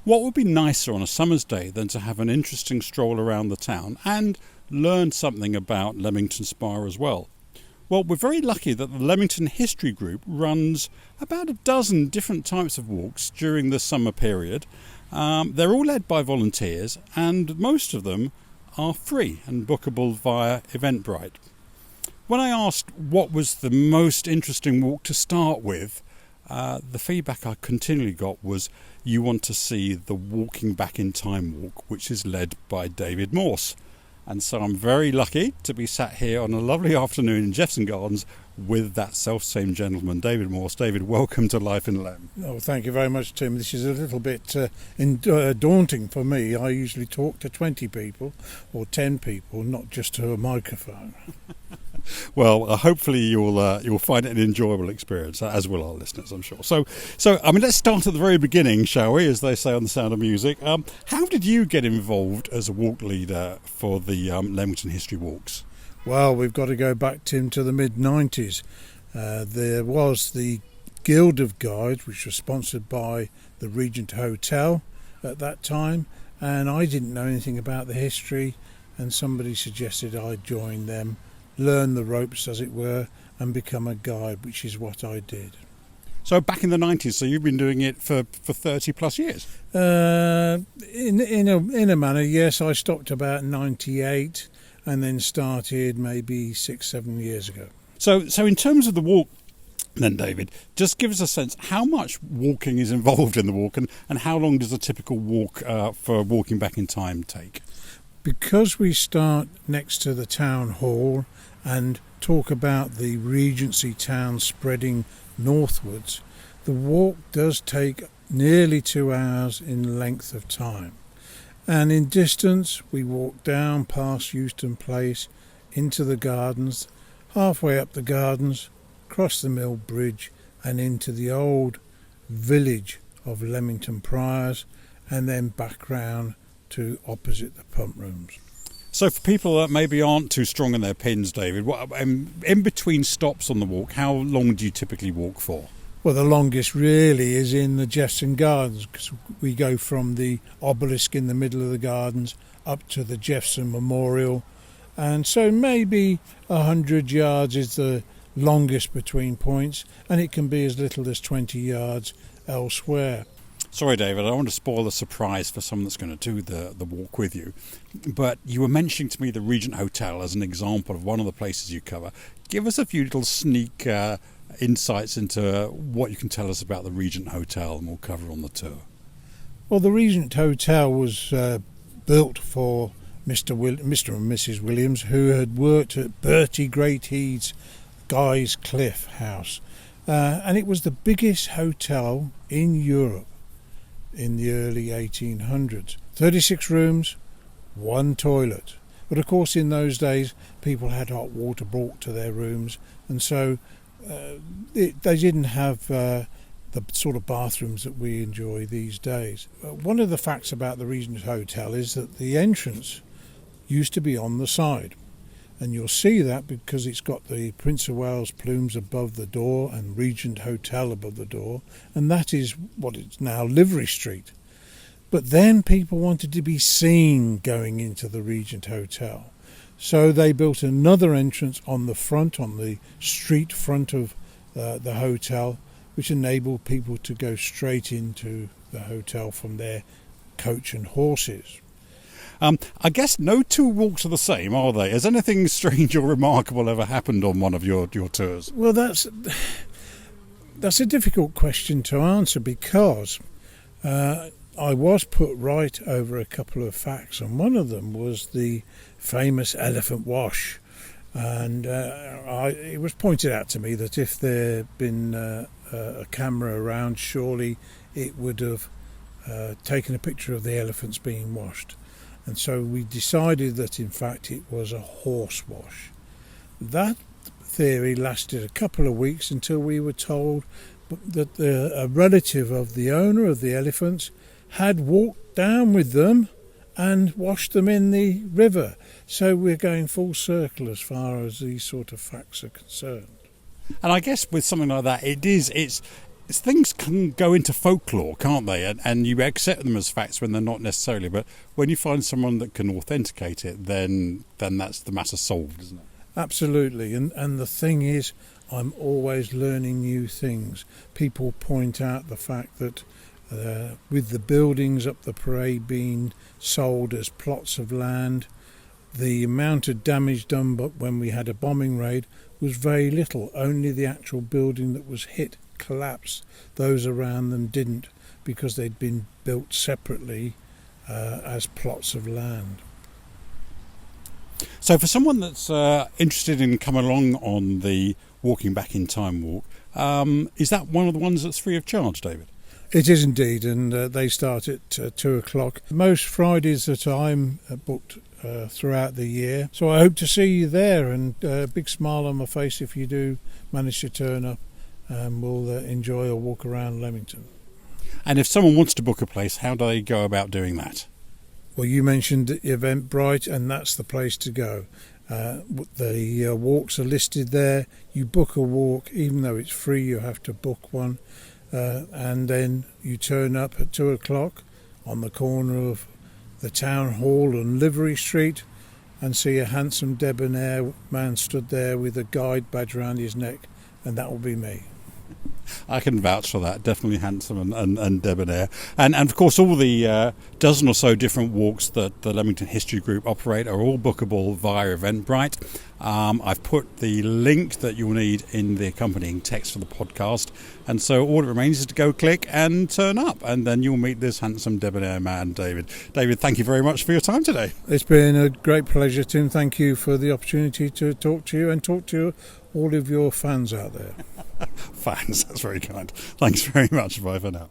What would be nicer on a summer's day than to have an interesting stroll around the town and learn something about Leamington Spa as well? Well, we're very lucky that the Leamington History Group runs about a dozen different types of walks during the summer period. They're all led by volunteers, and most of them are free and bookable via Eventbrite. When I asked what was the most interesting walk to start with, the feedback I continually got was, you want to see the Walking Back in Time walk, which is led by David Morse. And so I'm very lucky to be sat here on a lovely afternoon in Jeffson Gardens with that self-same gentleman, David Morse. David, welcome to Life in Lem. Oh, thank you very much, Tim. This is a little bit daunting for me. I usually talk to 20 people or 10 people, not just to a microphone. Well, hopefully you'll find it an enjoyable experience, as will our listeners, I'm sure. So I mean, let's start at the very beginning, shall we, as they say on The Sound of Music. How did you get involved as a walk leader for the Leamington History Walks? Well, we've got to go back, Tim, to the mid-90s. There was the Guild of Guides, which was sponsored by the Regent Hotel at that time, and I didn't know anything about the history, and somebody suggested I join them, learn the ropes, as it were, and become a guide, which is what I did. So back in the 90s, so you've been doing it for 30 plus years? In a manner, yes. I stopped about 98 and then started maybe 6-7 years ago. So in terms of the walk then, David, just give us a sense, how much walking is involved in the walk, and how long does a typical walk for Walking Back in Time take? Because we start next to the town hall and talk about the Regency town spreading northwards, the walk does take nearly 2 hours in length of time. And in distance, we walk down past Euston Place into the gardens, halfway up the gardens, cross the Mill Bridge and into the old village of Leamington Priors, and then back round to opposite the pump rooms. So for people that maybe aren't too strong in their pins, David, in between stops on the walk, how long do you typically walk for? Well, the longest really is in the Jeffson Gardens, because we go from the obelisk in the middle of the gardens up to the Jeffson Memorial, and so maybe 100 yards is the longest between points, and it can be as little as 20 yards elsewhere. Sorry, David, I don't want to spoil the surprise for someone that's going to do the walk with you, but you were mentioning to me the Regent Hotel as an example of one of the places you cover. Give us a few little sneak insights into what you can tell us about the Regent Hotel, and we'll cover on the tour. Well, the Regent Hotel was built for Mr. and Mrs. Williams, who had worked at Bertie Greathead's Guy's Cliff house, and it was the biggest hotel in Europe in the early 1800s. 36 rooms, 1 toilet. But of course in those days people had hot water brought to their rooms, and so they didn't have the sort of bathrooms that we enjoy these days. One of the facts about the Regent Hotel is that the entrance used to be on the side, and you'll see that because it's got the Prince of Wales plumes above the door and Regent Hotel above the door, and that is what is now Livery Street. But then people wanted to be seen going into the Regent Hotel, so they built another entrance on the front, on the street front of the hotel, which enabled people to go straight into the hotel from their coach and horses. I guess no two walks are the same, are they? Has anything strange or remarkable ever happened on one of your tours? Well, that's a difficult question to answer, because I was put right over a couple of facts, and one of them was the famous elephant wash. And it was pointed out to me that if there had been a camera around, surely it would have taken a picture of the elephants being washed. And so we decided that in fact it was a horse wash. That theory lasted a couple of weeks until we were told that a relative of the owner of the elephants had walked down with them and washed them in the river. So we're going full circle as far as these sort of facts are concerned. And I guess with something like that, it's things can go into folklore, can't they? And you accept them as facts when they're not necessarily. But when you find someone that can authenticate it, then that's the matter solved, isn't it? Absolutely. And the thing is, I'm always learning new things. People point out the fact that with the buildings up the parade being sold as plots of land, the amount of damage done but when we had a bombing raid was very little. Only the actual building that was hit collapsed. Those around them didn't, because they'd been built separately as plots of land. So for someone that's interested in coming along on the Walking Back in Time walk, is that one of the ones that's free of charge, David? It is indeed, and they start at 2 o'clock. Most Fridays that I'm booked throughout the year. So I hope to see you there, and a big smile on my face if you do manage to turn up, and we'll enjoy a walk around Leamington. And if someone wants to book a place, how do they go about doing that? Well, you mentioned Eventbrite, and that's the place to go. The walks are listed there. You book a walk, even though it's free, you have to book one. And then you turn up at 2 o'clock on the corner of the Town Hall and Livery Street and see a handsome debonair man stood there with a guide badge around his neck, and that will be me. I can vouch for that. Definitely handsome and debonair. And of course, all the dozen or so different walks that the Leamington History Group operate are all bookable via Eventbrite. I've put the link that you'll need in the accompanying text for the podcast. And so all that remains is to go click and turn up. And then you'll meet this handsome debonair man, David. David, thank you very much for your time today. It's been a great pleasure, Tim. Thank you for the opportunity to talk to you and talk to all of your fans out there. Fans, that's very kind. Thanks very much. Bye for now.